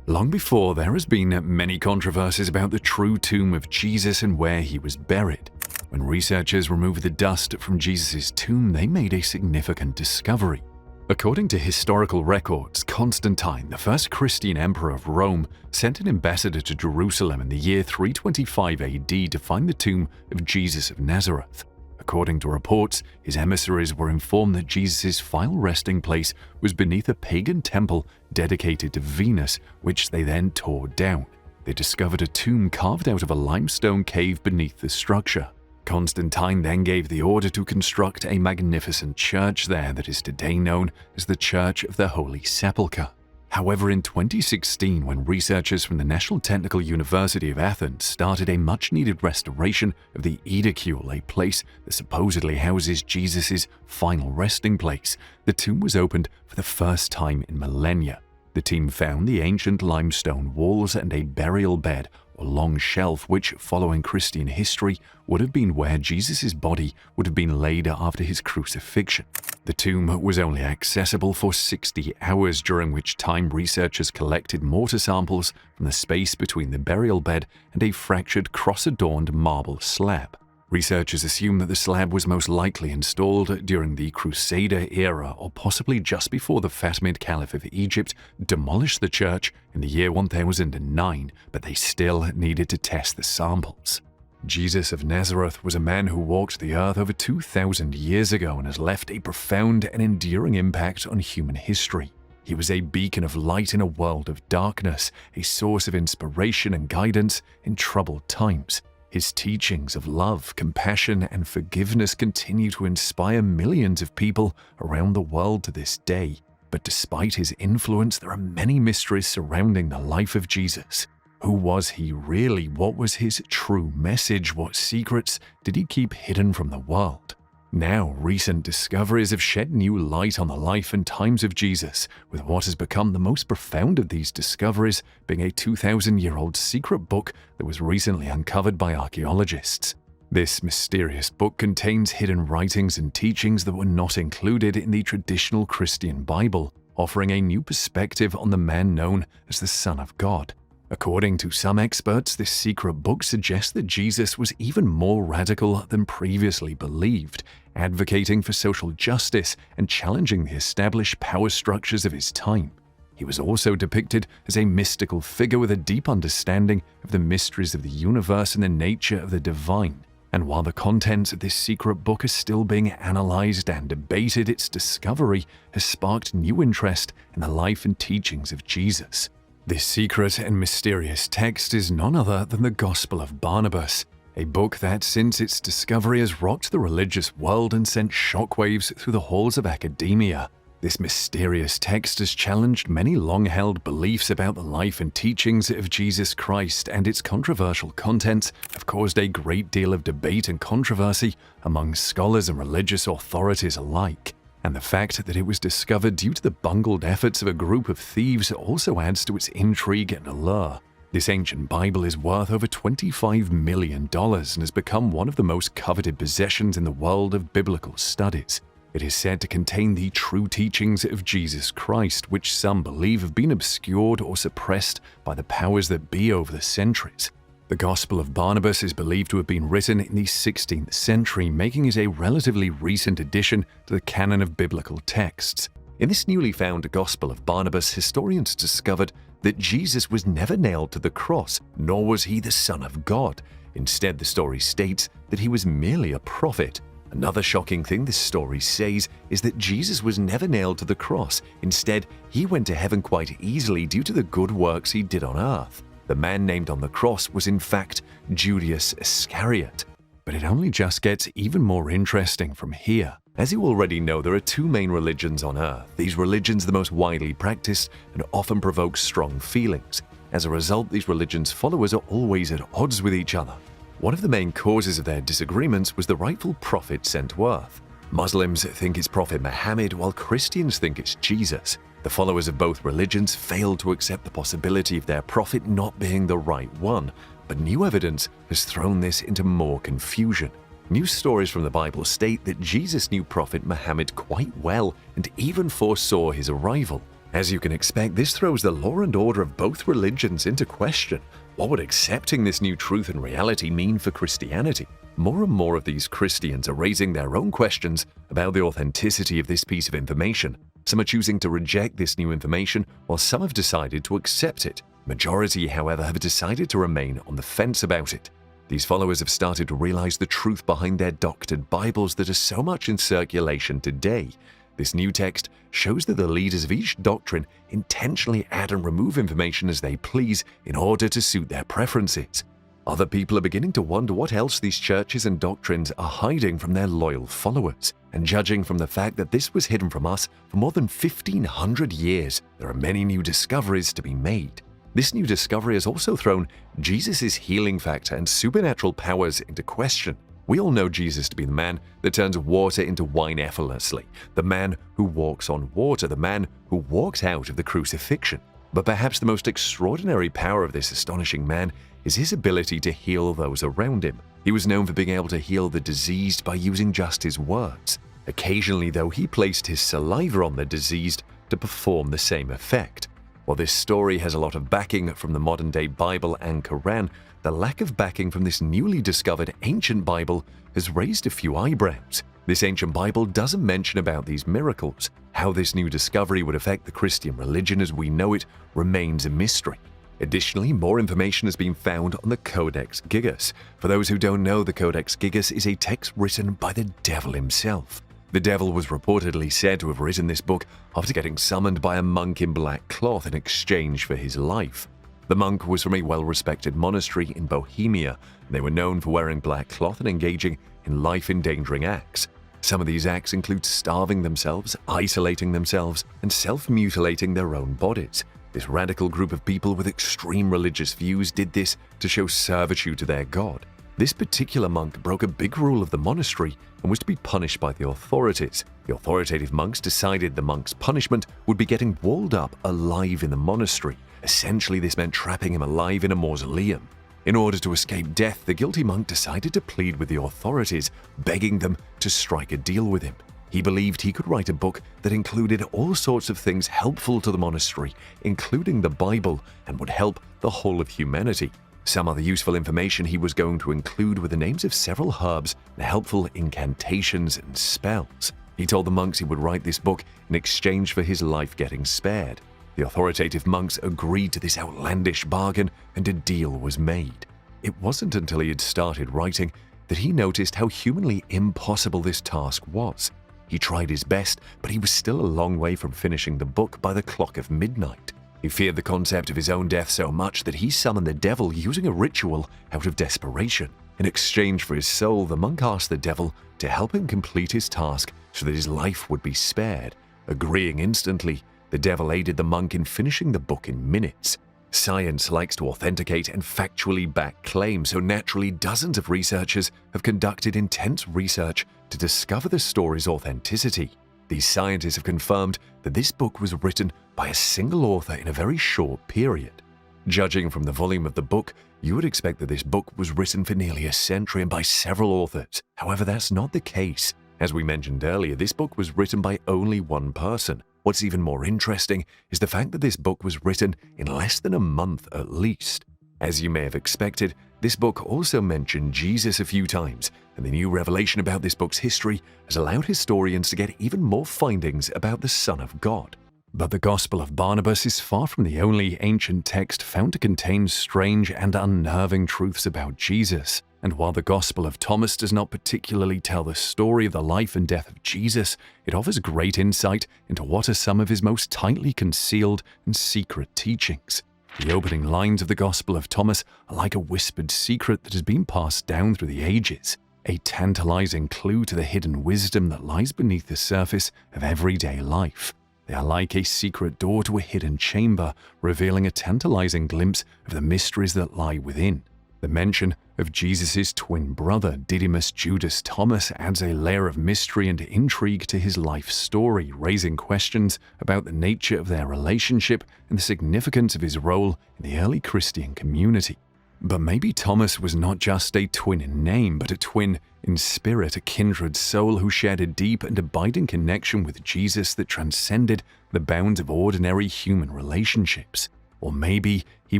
Long before, there has been many controversies about the true tomb of Jesus and where he was buried. When researchers removed the dust from Jesus' tomb, they made a significant discovery. According to historical records, Constantine, the first Christian emperor of Rome, sent an ambassador to Jerusalem in the year 325 AD to find the tomb of Jesus of Nazareth. According to reports, his emissaries were informed that Jesus' final resting place was beneath a pagan temple dedicated to Venus, which they then tore down. They discovered a tomb carved out of a limestone cave beneath the structure. Constantine then gave the order to construct a magnificent church there that is today known as the Church of the Holy Sepulchre. However, in 2016, when researchers from the National Technical University of Athens started a much-needed restoration of the Edicule, a place that supposedly houses Jesus' final resting place, the tomb was opened for the first time in millennia. The team found the ancient limestone walls and a burial bed, or long shelf, which, following Christian history, would have been where Jesus' body would have been laid after his crucifixion. The tomb was only accessible for 60 hours, during which time researchers collected mortar samples from the space between the burial bed and a fractured cross-adorned marble slab. Researchers assume that the slab was most likely installed during the Crusader era, or possibly just before the Fatimid Caliph of Egypt demolished the church in the year 1009, but they still needed to test the samples. Jesus of Nazareth was a man who walked the earth over 2,000 years ago and has left a profound and enduring impact on human history. He was a beacon of light in a world of darkness, a source of inspiration and guidance in troubled times. His teachings of love, compassion, and forgiveness continue to inspire millions of people around the world to this day. But despite his influence, there are many mysteries surrounding the life of Jesus. Who was he really? What was his true message? What secrets did he keep hidden from the world? Now, recent discoveries have shed new light on the life and times of Jesus, with what has become the most profound of these discoveries being a 2,000-year-old secret book that was recently uncovered by archaeologists. This mysterious book contains hidden writings and teachings that were not included in the traditional Christian Bible, offering a new perspective on the man known as the Son of God. According to some experts, this secret book suggests that Jesus was even more radical than previously believed, advocating for social justice and challenging the established power structures of his time. He was also depicted as a mystical figure with a deep understanding of the mysteries of the universe and the nature of the divine. And while the contents of this secret book are still being analyzed and debated, its discovery has sparked new interest in the life and teachings of Jesus. This secret and mysterious text is none other than the Gospel of Barnabas, a book that, since its discovery, has rocked the religious world and sent shockwaves through the halls of academia. This mysterious text has challenged many long-held beliefs about the life and teachings of Jesus Christ, and its controversial contents have caused a great deal of debate and controversy among scholars and religious authorities alike. And the fact that it was discovered due to the bungled efforts of a group of thieves also adds to its intrigue and allure. This ancient Bible is worth over $25 million and has become one of the most coveted possessions in the world of biblical studies. It is said to contain the true teachings of Jesus Christ, which some believe have been obscured or suppressed by the powers that be over the centuries. The Gospel of Barnabas is believed to have been written in the 16th century, making it a relatively recent addition to the canon of biblical texts. In this newly found Gospel of Barnabas, historians discovered that Jesus was never nailed to the cross, nor was he the Son of God. Instead, the story states that he was merely a prophet. Another shocking thing this story says is that Jesus was never nailed to the cross. Instead, he went to heaven quite easily due to the good works he did on earth. The man named on the cross was in fact Judas Iscariot. But it only just gets even more interesting from here. As you already know, there are two main religions on earth. These religions are the most widely practiced and often provoke strong feelings. As a result, these religions' followers are always at odds with each other. One of the main causes of their disagreements was the rightful prophet sent to earth. Muslims think it's Prophet Muhammad, while Christians think it's Jesus. The followers of both religions failed to accept the possibility of their prophet not being the right one, but new evidence has thrown this into more confusion. News stories from the Bible state that Jesus knew Prophet Muhammad quite well and even foresaw his arrival. As you can expect, this throws the law and order of both religions into question. What would accepting this new truth and reality mean for Christianity? More and more of these Christians are raising their own questions about the authenticity of this piece of information. Some are choosing to reject this new information, while some have decided to accept it. Majority, however, have decided to remain on the fence about it. These followers have started to realize the truth behind their doctored Bibles that are so much in circulation today. This new text shows that the leaders of each doctrine intentionally add and remove information as they please in order to suit their preferences. Other people are beginning to wonder what else these churches and doctrines are hiding from their loyal followers. And judging from the fact that this was hidden from us for more than 1,500 years, there are many new discoveries to be made. This new discovery has also thrown Jesus' healing factor and supernatural powers into question. We all know Jesus to be the man that turns water into wine effortlessly, the man who walks on water, the man who walked out of the crucifixion. But perhaps the most extraordinary power of this astonishing man is his ability to heal those around him. He was known for being able to heal the diseased by using just his words. Occasionally, though, he placed his saliva on the diseased to perform the same effect. While this story has a lot of backing from the modern-day Bible and Quran, the lack of backing from this newly discovered ancient Bible has raised a few eyebrows. This ancient Bible doesn't mention about these miracles. How this new discovery would affect the Christian religion as we know it remains a mystery. Additionally, more information has been found on the Codex Gigas. For those who don't know, the Codex Gigas is a text written by the devil himself. The devil was reportedly said to have written this book after getting summoned by a monk in black cloth in exchange for his life. The monk was from a well-respected monastery in Bohemia, and they were known for wearing black cloth and engaging in life-endangering acts. Some of these acts include starving themselves, isolating themselves, and self-mutilating their own bodies. This radical group of people with extreme religious views did this to show servitude to their god. This particular monk broke a big rule of the monastery and was to be punished by the authorities. The authoritative monks decided the monk's punishment would be getting walled up alive in the monastery. Essentially, this meant trapping him alive in a mausoleum. In order to escape death, the guilty monk decided to plead with the authorities, begging them to strike a deal with him. He believed he could write a book that included all sorts of things helpful to the monastery, including the Bible, and would help the whole of humanity. Some other useful information he was going to include were the names of several herbs and helpful incantations and spells. He told the monks he would write this book in exchange for his life getting spared. The authoritative monks agreed to this outlandish bargain, and a deal was made. It wasn't until he had started writing that he noticed how humanly impossible this task was. He tried his best, but he was still a long way from finishing the book by the clock of midnight. He feared the concept of his own death so much that he summoned the devil using a ritual out of desperation. In exchange for his soul, the monk asked the devil to help him complete his task so that his life would be spared. Agreeing instantly, the devil aided the monk in finishing the book in minutes. Science likes to authenticate and factually back claims, so naturally dozens of researchers have conducted intense research to discover the story's authenticity. These scientists have confirmed that this book was written by a single author in a very short period. Judging from the volume of the book, you would expect that this book was written for nearly a century and by several authors. However, that's not the case. As we mentioned earlier, this book was written by only one person. What's even more interesting is the fact that this book was written in less than a month at least. As you may have expected, this book also mentioned Jesus a few times, and the new revelation about this book's history has allowed historians to get even more findings about the Son of God. But the Gospel of Barnabas is far from the only ancient text found to contain strange and unnerving truths about Jesus. And while the Gospel of Thomas does not particularly tell the story of the life and death of Jesus, it offers great insight into what are some of his most tightly concealed and secret teachings. The opening lines of the Gospel of Thomas are like a whispered secret that has been passed down through the ages, a tantalizing clue to the hidden wisdom that lies beneath the surface of everyday life. They are like a secret door to a hidden chamber, revealing a tantalizing glimpse of the mysteries that lie within. The mention of Jesus' twin brother, Didymus Judas Thomas, adds a layer of mystery and intrigue to his life story, raising questions about the nature of their relationship and the significance of his role in the early Christian community. But maybe Thomas was not just a twin in name, but a twin in spirit a kindred soul who shared a deep and abiding connection with Jesus that transcended the bounds of ordinary human relationships. Or maybe he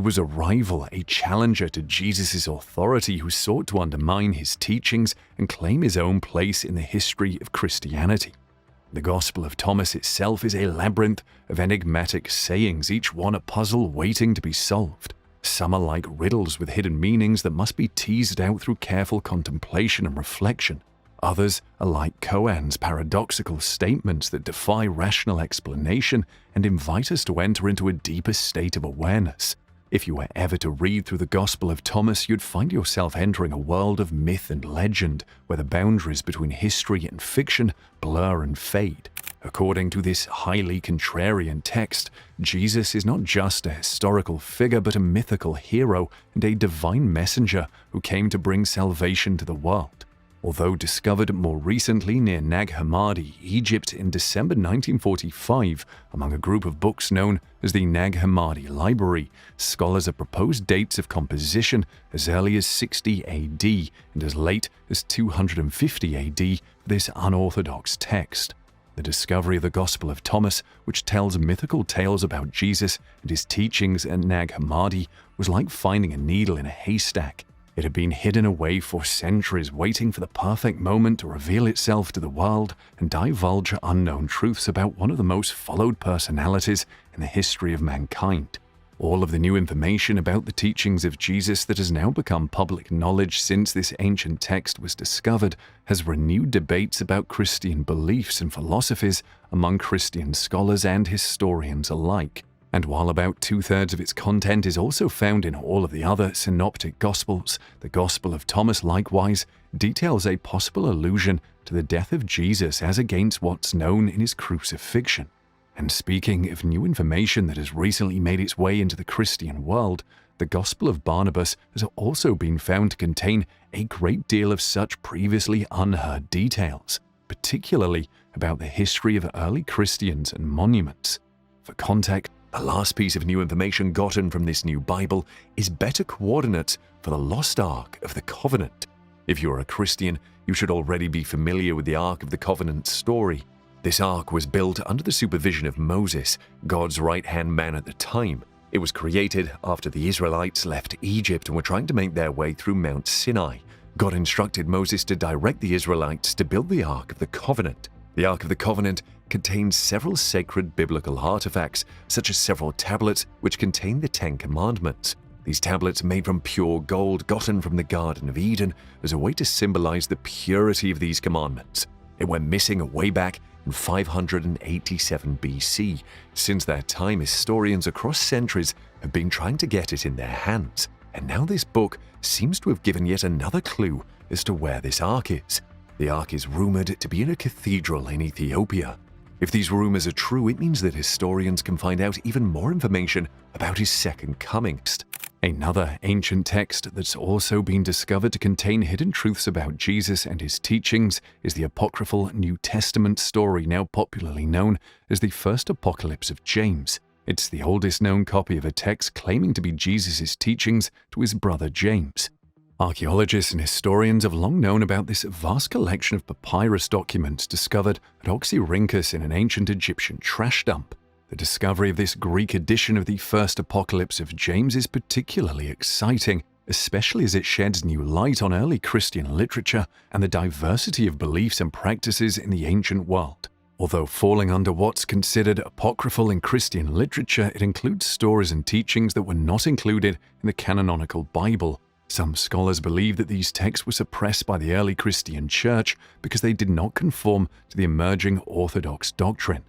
was a rival, a challenger to Jesus' authority who sought to undermine his teachings and claim his own place in the history of Christianity. The Gospel of Thomas itself is a labyrinth of enigmatic sayings, each one a puzzle waiting to be solved. Some are like riddles with hidden meanings that must be teased out through careful contemplation and reflection. Others are like koans, paradoxical statements that defy rational explanation and invite us to enter into a deeper state of awareness. If you were ever to read through the Gospel of Thomas, you'd find yourself entering a world of myth and legend, where the boundaries between history and fiction blur and fade. According to this highly contrarian text, Jesus is not just a historical figure but a mythical hero and a divine messenger who came to bring salvation to the world. Although discovered more recently near Nag Hammadi, Egypt in December 1945 among a group of books known as the Nag Hammadi Library, scholars have proposed dates of composition as early as 60 AD and as late as 250 AD for this unorthodox text. The discovery of the Gospel of Thomas, which tells mythical tales about Jesus and his teachings at Nag Hammadi, was like finding a needle in a haystack. It had been hidden away for centuries, waiting for the perfect moment to reveal itself to the world and divulge unknown truths about one of the most followed personalities in the history of mankind. All of the new information about the teachings of Jesus that has now become public knowledge since this ancient text was discovered has renewed debates about Christian beliefs and philosophies among Christian scholars and historians alike. And while about 2/3 of its content is also found in all of the other synoptic Gospels, the Gospel of Thomas likewise details a possible allusion to the death of Jesus as against what's known in his crucifixion. And speaking of new information that has recently made its way into the Christian world, the Gospel of Barnabas has also been found to contain a great deal of such previously unheard details, particularly about the history of early Christians and monuments. For context, the last piece of new information gotten from this new Bible is better coordinates for the lost Ark of the Covenant. If you are a Christian, you should already be familiar with the Ark of the Covenant story. This ark was built under the supervision of Moses, God's right-hand man at the time. It was created after the Israelites left Egypt and were trying to make their way through Mount Sinai. God instructed Moses to direct the Israelites to build the Ark of the Covenant. The Ark of the Covenant contains several sacred biblical artifacts, such as several tablets which contain the Ten Commandments. These tablets, made from pure gold gotten from the Garden of Eden, as a way to symbolize the purity of these commandments. It went missing way back in 587 BC. Since that time, historians across centuries have been trying to get it in their hands, and now this book seems to have given yet another clue as to where this ark is. The ark is rumored to be in a cathedral in Ethiopia. If these rumors are true, it means that historians can find out even more information about his second coming. Another ancient text that's also been discovered to contain hidden truths about Jesus and his teachings is the apocryphal New Testament story now popularly known as the First Apocalypse of James. It's the oldest known copy of a text claiming to be Jesus' teachings to his brother James. Archaeologists and historians have long known about this vast collection of papyrus documents discovered at Oxyrhynchus in an ancient Egyptian trash dump. The discovery of this Greek edition of the First Apocalypse of James is particularly exciting, especially as it sheds new light on early Christian literature and the diversity of beliefs and practices in the ancient world. Although falling under what's considered apocryphal in Christian literature, it includes stories and teachings that were not included in the canonical Bible. Some scholars believe that these texts were suppressed by the early Christian church because they did not conform to the emerging Orthodox doctrine.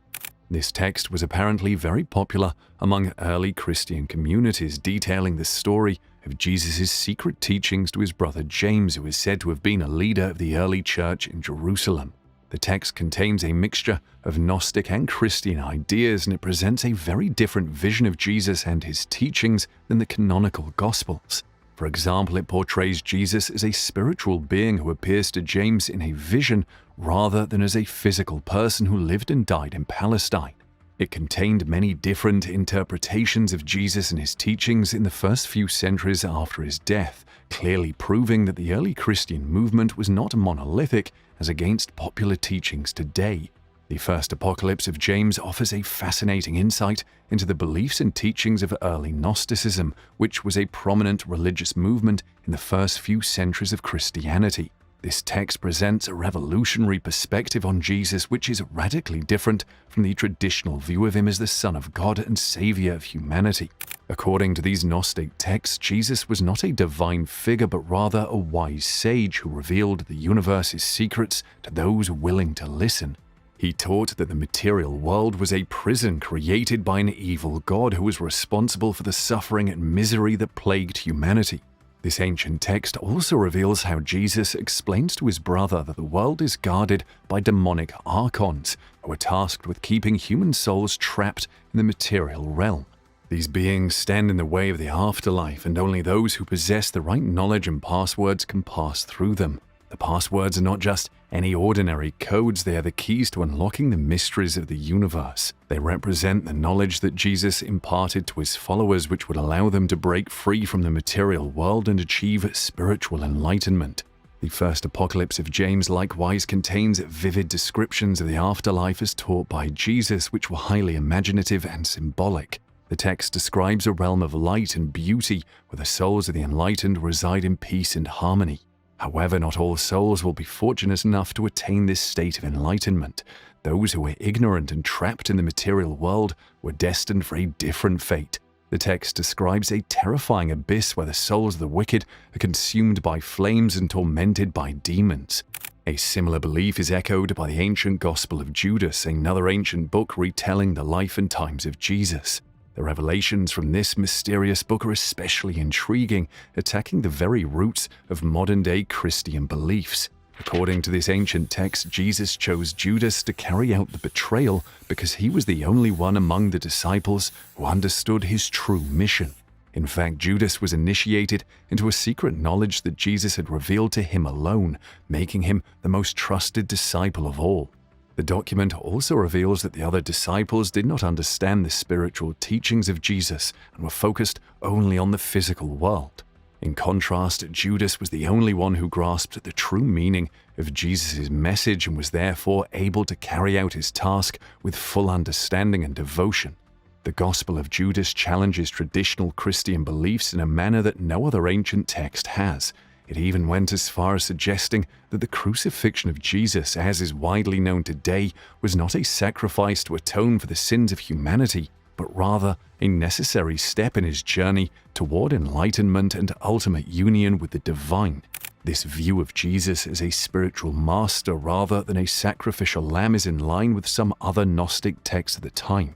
This text was apparently very popular among early Christian communities, detailing the story of Jesus' secret teachings to his brother James, who is said to have been a leader of the early church in Jerusalem. The text contains a mixture of Gnostic and Christian ideas, and it presents a very different vision of Jesus and his teachings than the canonical Gospels. For example, it portrays Jesus as a spiritual being who appears to James in a vision rather than as a physical person who lived and died in Palestine. It contained many different interpretations of Jesus and his teachings in the first few centuries after his death, clearly proving that the early Christian movement was not monolithic as against popular teachings today. The first Apocalypse of James offers a fascinating insight into the beliefs and teachings of early Gnosticism, which was a prominent religious movement in the first few centuries of Christianity. This text presents a revolutionary perspective on Jesus which is radically different from the traditional view of him as the Son of God and Savior of humanity. According to these Gnostic texts, Jesus was not a divine figure but rather a wise sage who revealed the universe's secrets to those willing to listen. He taught that the material world was a prison created by an evil God who was responsible for the suffering and misery that plagued humanity. This ancient text also reveals how Jesus explains to his brother that the world is guarded by demonic archons who are tasked with keeping human souls trapped in the material realm. These beings stand in the way of the afterlife, and only those who possess the right knowledge and passwords can pass through them. The passwords are not just any ordinary codes, they are the keys to unlocking the mysteries of the universe. They represent the knowledge that Jesus imparted to his followers, which would allow them to break free from the material world and achieve spiritual enlightenment. The first Apocalypse of James likewise contains vivid descriptions of the afterlife as taught by Jesus, which were highly imaginative and symbolic. The text describes a realm of light and beauty where the souls of the enlightened reside in peace and harmony. However, not all souls will be fortunate enough to attain this state of enlightenment. Those who were ignorant and trapped in the material world were destined for a different fate. The text describes a terrifying abyss where the souls of the wicked are consumed by flames and tormented by demons. A similar belief is echoed by the ancient Gospel of Judas, another ancient book retelling the life and times of Jesus. The revelations from this mysterious book are especially intriguing, attacking the very roots of modern-day Christian beliefs. According to this ancient text, Jesus chose Judas to carry out the betrayal because he was the only one among the disciples who understood his true mission. In fact, Judas was initiated into a secret knowledge that Jesus had revealed to him alone, making him the most trusted disciple of all. The document also reveals that the other disciples did not understand the spiritual teachings of Jesus and were focused only on the physical world. In contrast, Judas was the only one who grasped the true meaning of Jesus' message and was therefore able to carry out his task with full understanding and devotion. The Gospel of Judas challenges traditional Christian beliefs in a manner that no other ancient text has. It even went as far as suggesting that the crucifixion of Jesus, as is widely known today, was not a sacrifice to atone for the sins of humanity, but rather a necessary step in his journey toward enlightenment and ultimate union with the divine. This view of Jesus as a spiritual master rather than a sacrificial lamb is in line with some other Gnostic texts of the time.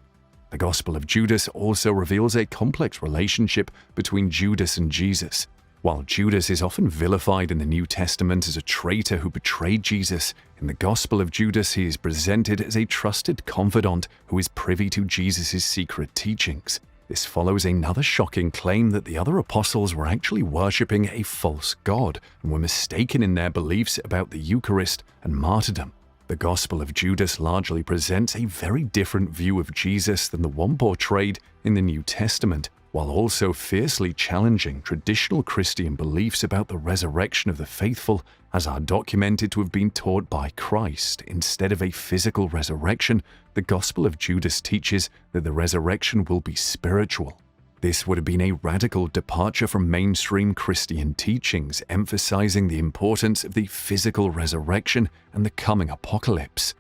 The Gospel of Judas also reveals a complex relationship between Judas and Jesus. While Judas is often vilified in the New Testament as a traitor who betrayed Jesus, in the Gospel of Judas he is presented as a trusted confidant who is privy to Jesus' secret teachings. This follows another shocking claim that the other apostles were actually worshipping a false god and were mistaken in their beliefs about the Eucharist and martyrdom. The Gospel of Judas largely presents a very different view of Jesus than the one portrayed in the New Testament, while also fiercely challenging traditional Christian beliefs about the resurrection of the faithful, as are documented to have been taught by Christ. Instead of a physical resurrection, the Gospel of Judas teaches that the resurrection will be spiritual. This would have been a radical departure from mainstream Christian teachings, emphasizing the importance of the physical resurrection and the coming apocalypse.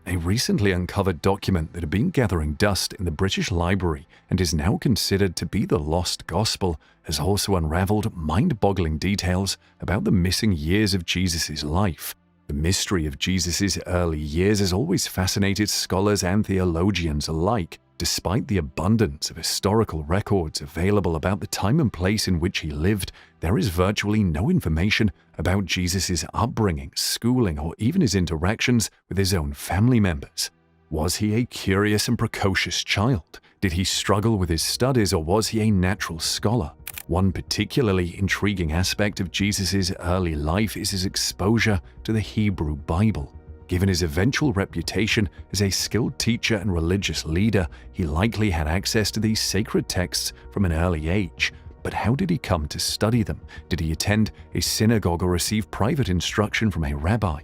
A recently uncovered document that had been gathering dust in the British Library and is now considered to be the Lost Gospel has also unraveled mind-boggling details about the missing years of Jesus' life. The mystery of Jesus' early years has always fascinated scholars and theologians alike. Despite the abundance of historical records available about the time and place in which he lived, there is virtually no information about Jesus' upbringing, schooling, or even his interactions with his own family members. Was he a curious and precocious child? Did he struggle with his studies, or was he a natural scholar? One particularly intriguing aspect of Jesus' early life is his exposure to the Hebrew Bible. Given his eventual reputation as a skilled teacher and religious leader, he likely had access to these sacred texts from an early age. But how did he come to study them? Did he attend a synagogue or receive private instruction from a rabbi?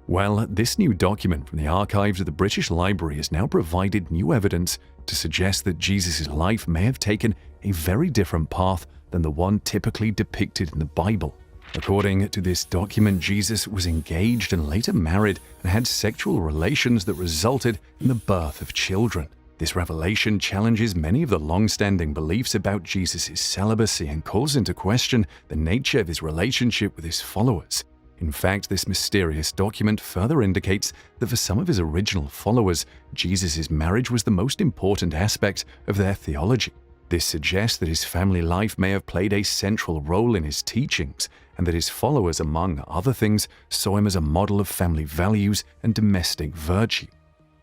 Well, this new document from the archives of the British Library has now provided new evidence to suggest that Jesus' life may have taken a very different path than the one typically depicted in the Bible. According to this document, Jesus was engaged and later married and had sexual relations that resulted in the birth of children. This revelation challenges many of the long-standing beliefs about Jesus' celibacy and calls into question the nature of his relationship with his followers. In fact, this mysterious document further indicates that for some of his original followers, Jesus' marriage was the most important aspect of their theology. This suggests that his family life may have played a central role in his teachings, and that his followers, among other things, saw him as a model of family values and domestic virtue.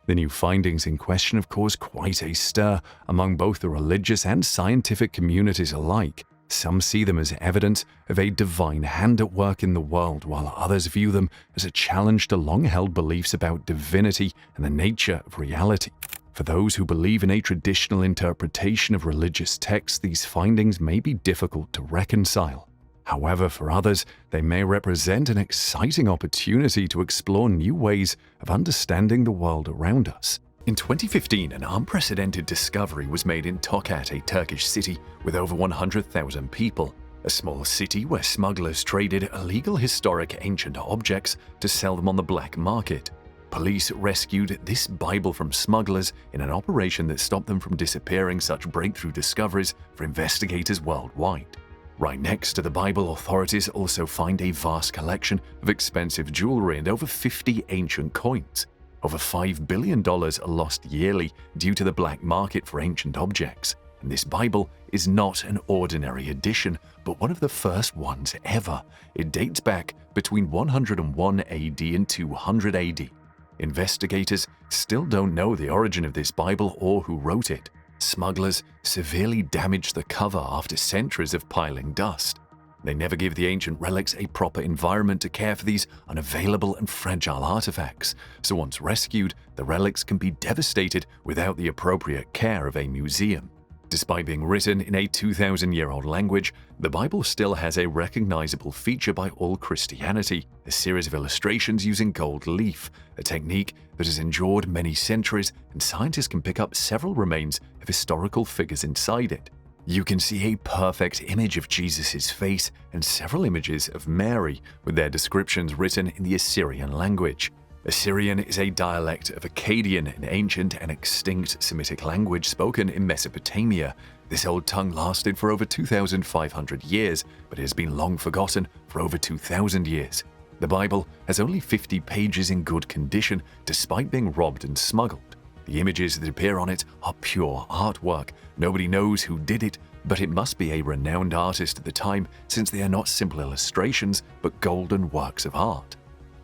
The new findings in question have caused quite a stir among both the religious and scientific communities alike. Some see them as evidence of a divine hand at work in the world, while others view them as a challenge to long-held beliefs about divinity and the nature of reality. For those who believe in a traditional interpretation of religious texts, these findings may be difficult to reconcile. However, for others, they may represent an exciting opportunity to explore new ways of understanding the world around us. In 2015, an unprecedented discovery was made in Tokat, a Turkish city with over 100,000 people, a small city where smugglers traded illegal historic ancient objects to sell them on the black market. Police rescued this Bible from smugglers in an operation that stopped them from disappearing such breakthrough discoveries for investigators worldwide. Right next to the Bible, authorities also find a vast collection of expensive jewelry and over 50 ancient coins. Over $5 billion are lost yearly due to the black market for ancient objects. And this Bible is not an ordinary edition, but one of the first ones ever. It dates back between 101 AD and 200 AD. Investigators still don't know the origin of this Bible or who wrote it. Smugglers severely damaged the cover after centuries of piling dust. They never give the ancient relics a proper environment to care for these unavailable and fragile artifacts, so once rescued, the relics can be devastated without the appropriate care of a museum. Despite being written in a 2,000-year-old language, the Bible still has a recognizable feature by all Christianity, a series of illustrations using gold leaf, a technique that has endured many centuries, and scientists can pick up several remains of historical figures inside it. You can see a perfect image of Jesus' face and several images of Mary, with their descriptions written in the Assyrian language. Assyrian is a dialect of Akkadian, an ancient and extinct Semitic language spoken in Mesopotamia. This old tongue lasted for over 2,500 years, but it has been long forgotten for over 2,000 years. The Bible has only 50 pages in good condition, despite being robbed and smuggled. The images that appear on it are pure artwork. Nobody knows who did it, but it must be a renowned artist at the time, since they are not simple illustrations, but golden works of art.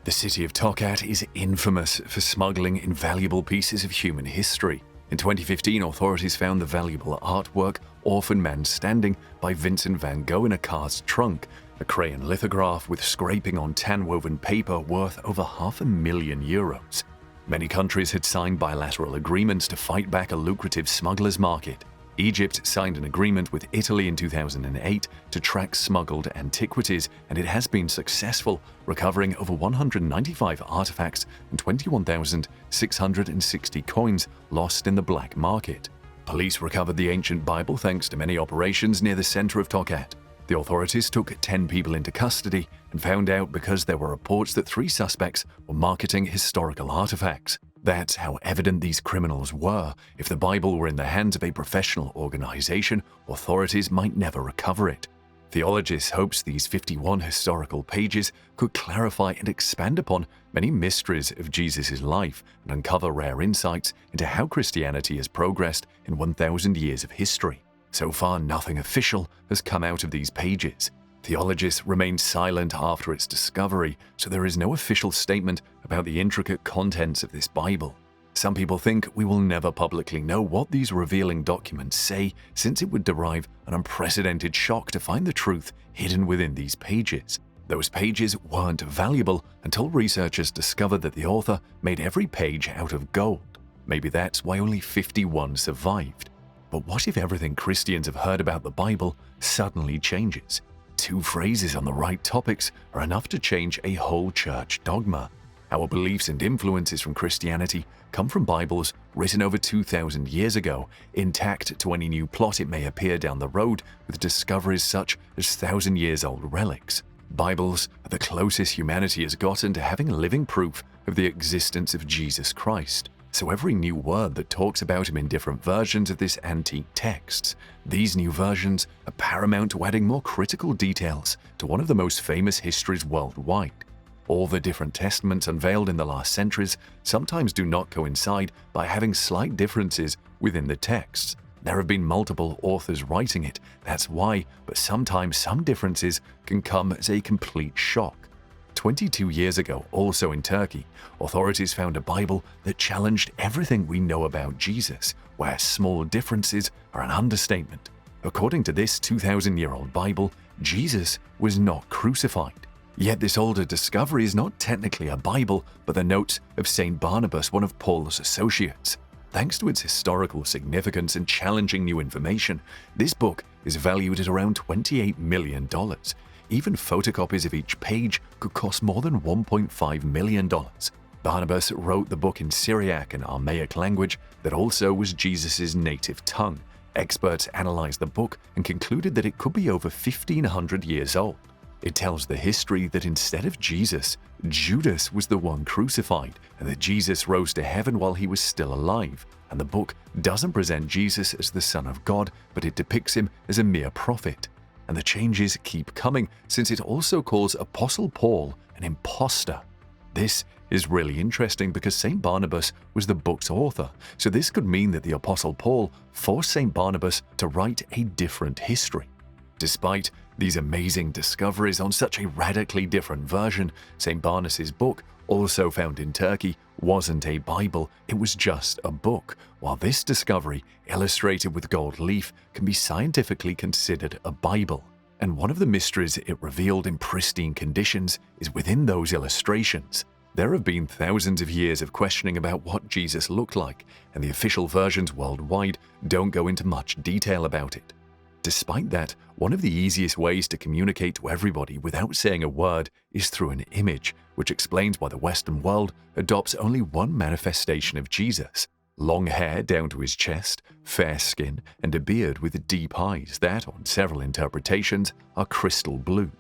The city of Tokat is infamous for smuggling invaluable pieces of human history. In 2015, authorities found the valuable artwork Orphan Man Standing by Vincent van Gogh in a car's trunk, a crayon lithograph with scraping on tan-woven paper worth over €500,000. Many countries had signed bilateral agreements to fight back a lucrative smugglers' market. Egypt signed an agreement with Italy in 2008 to track smuggled antiquities, and it has been successful, recovering over 195 artifacts and 21,660 coins lost in the black market. Police recovered the ancient Bible thanks to many operations near the center of Tokat. The authorities took 10 people into custody and found out because there were reports that 3 suspects were marketing historical artifacts. That's how evident these criminals were. If the Bible were in the hands of a professional organization, authorities might never recover it. Theologists hopes these 51 historical pages could clarify and expand upon many mysteries of Jesus' life and uncover rare insights into how Christianity has progressed in 1,000 years of history. So far, nothing official has come out of these pages. Theologists remained silent after its discovery, so there is no official statement about the intricate contents of this Bible. Some people think we will never publicly know what these revealing documents say, since it would derive an unprecedented shock to find the truth hidden within these pages. Those pages weren't valuable until researchers discovered that the author made every page out of gold. Maybe that's why only 51 survived. But what if everything Christians have heard about the Bible suddenly changes? Two phrases on the right topics are enough to change a whole church dogma. Our beliefs and influences from Christianity come from Bibles written over 2,000 years ago, intact to any new plot it may appear down the road with discoveries such as thousand-years-old relics. Bibles are the closest humanity has gotten to having living proof of the existence of Jesus Christ. So every new word that talks about him in different versions of this antique text, these new versions are paramount to adding more critical details to one of the most famous histories worldwide. All the different testaments unveiled in the last centuries sometimes do not coincide by having slight differences within the texts. There have been multiple authors writing it, that's why, but sometimes some differences can come as a complete shock. 22 years ago, also in Turkey, authorities found a Bible that challenged everything we know about Jesus, where small differences are an understatement. According to this 2,000-year-old Bible, Jesus was not crucified. Yet this older discovery is not technically a Bible, but the notes of St. Barnabas, one of Paul's associates. Thanks to its historical significance and challenging new information, this book is valued at around $28 million. Even photocopies of each page could cost more than $1.5 million. Barnabas wrote the book in Syriac, an Aramaic language that also was Jesus' native tongue. Experts analyzed the book and concluded that it could be over 1,500 years old. It tells the history that instead of Jesus, Judas was the one crucified, and that Jesus rose to heaven while he was still alive. And the book doesn't present Jesus as the Son of God, but it depicts him as a mere prophet. And the changes keep coming, since it also calls Apostle Paul an imposter. This is really interesting because St. Barnabas was the book's author, so this could mean that the Apostle Paul forced St. Barnabas to write a different history. Despite these amazing discoveries on such a radically different version, St. Barnabas' book, also found in Turkey, wasn't a Bible, it was just a book, while this discovery, illustrated with gold leaf, can be scientifically considered a Bible. And one of the mysteries it revealed in pristine conditions is within those illustrations. There have been thousands of years of questioning about what Jesus looked like, and the official versions worldwide don't go into much detail about it. Despite that, one of the easiest ways to communicate to everybody without saying a word is through an image, which explains why the Western world adopts only one manifestation of Jesus: long hair down to his chest, fair skin, and a beard with deep eyes that, on several interpretations, are crystal blue.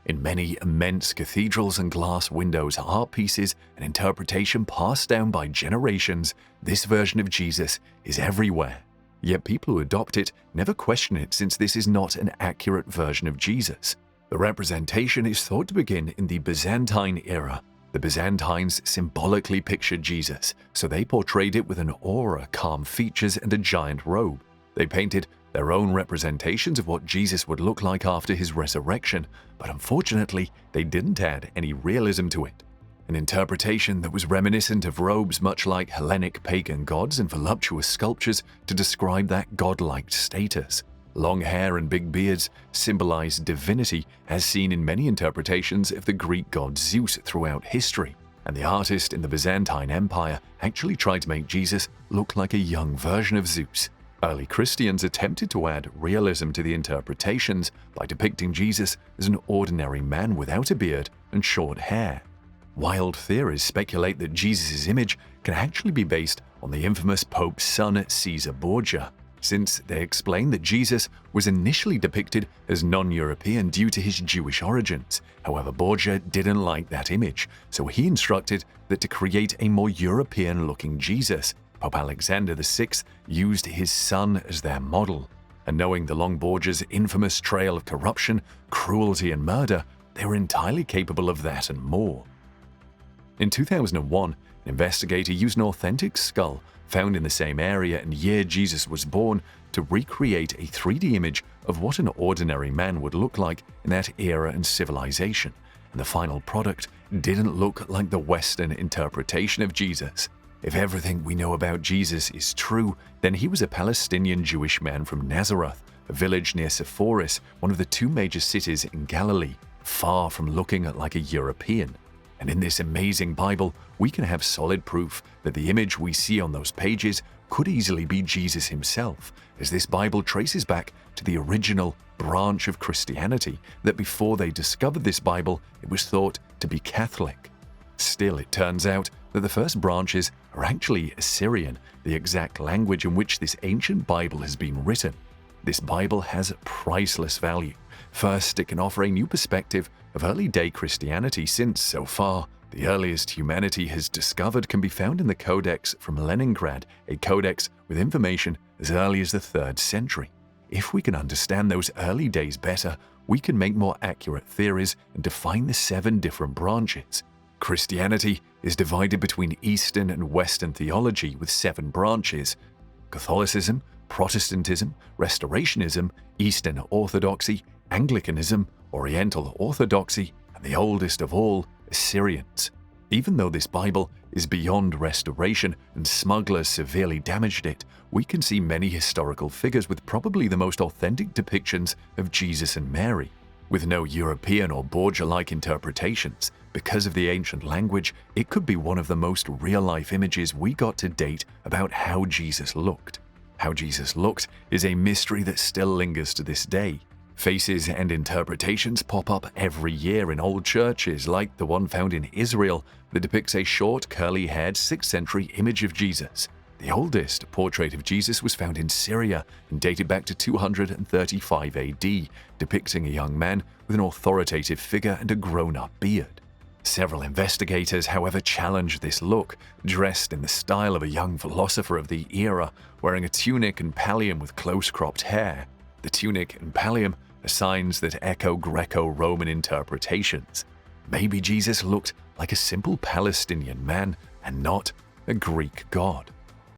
In many immense cathedrals and glass windows, art pieces, and interpretation passed down by generations, this version of Jesus is everywhere. Yet people who adopt it never question it, since this is not an accurate version of Jesus. The representation is thought to begin in the Byzantine era. The Byzantines symbolically pictured Jesus, so they portrayed it with an aura, calm features, and a giant robe. They painted their own representations of what Jesus would look like after his resurrection, but unfortunately, they didn't add any realism to it. An interpretation that was reminiscent of robes much like Hellenic pagan gods and voluptuous sculptures to describe that godlike status. Long hair and big beards symbolize divinity, as seen in many interpretations of the Greek god Zeus throughout history, and the artist in the Byzantine Empire actually tried to make Jesus look like a young version of Zeus. Early Christians attempted to add realism to the interpretations by depicting Jesus as an ordinary man without a beard and short hair. Wild theories speculate that Jesus' image can actually be based on the infamous Pope's son Caesar Borgia, since they explain that Jesus was initially depicted as non-European due to his Jewish origins. However, Borgia didn't like that image, so he instructed that to create a more European-looking Jesus, Pope Alexander VI used his son as their model. And knowing the Long Borgia's infamous trail of corruption, cruelty, and murder, they were entirely capable of that and more. In 2001, an investigator used an authentic skull found in the same area and year Jesus was born to recreate a 3D image of what an ordinary man would look like in that era and civilization, and the final product didn't look like the Western interpretation of Jesus. If everything we know about Jesus is true, then he was a Palestinian Jewish man from Nazareth, a village near Sepphoris, one of the two major cities in Galilee, far from looking like a European. And in this amazing Bible, we can have solid proof that the image we see on those pages could easily be Jesus himself, as this Bible traces back to the original branch of Christianity that before they discovered this Bible, it was thought to be Catholic. Still, it turns out that the first branches are actually Assyrian, the exact language in which this ancient Bible has been written. This Bible has priceless value. First, it can offer a new perspective of early-day Christianity since, so far, the earliest humanity has discovered can be found in the Codex from Leningrad, a codex with information as early as the 3rd century. If we can understand those early days better, we can make more accurate theories and define the 7 different branches. Christianity is divided between Eastern and Western theology with 7 branches: Catholicism, Protestantism, Restorationism, Eastern Orthodoxy, Anglicanism, Oriental Orthodoxy, and the oldest of all, Assyrians. Even though this Bible is beyond restoration and smugglers severely damaged it, we can see many historical figures with probably the most authentic depictions of Jesus and Mary. With no European or Borgia-like interpretations, because of the ancient language, it could be one of the most real-life images we got to date about how Jesus looked. How Jesus looked is a mystery that still lingers to this day. Faces and interpretations pop up every year in old churches, like the one found in Israel that depicts a short, curly-haired 6th century image of Jesus. The oldest portrait of Jesus was found in Syria and dated back to 235 AD, depicting a young man with an authoritative figure and a grown-up beard. Several investigators, however, challenged this look, dressed in the style of a young philosopher of the era, wearing a tunic and pallium with close-cropped hair. The tunic and pallium are signs that echo Greco-Roman interpretations. Maybe Jesus looked like a simple Palestinian man and not a Greek god.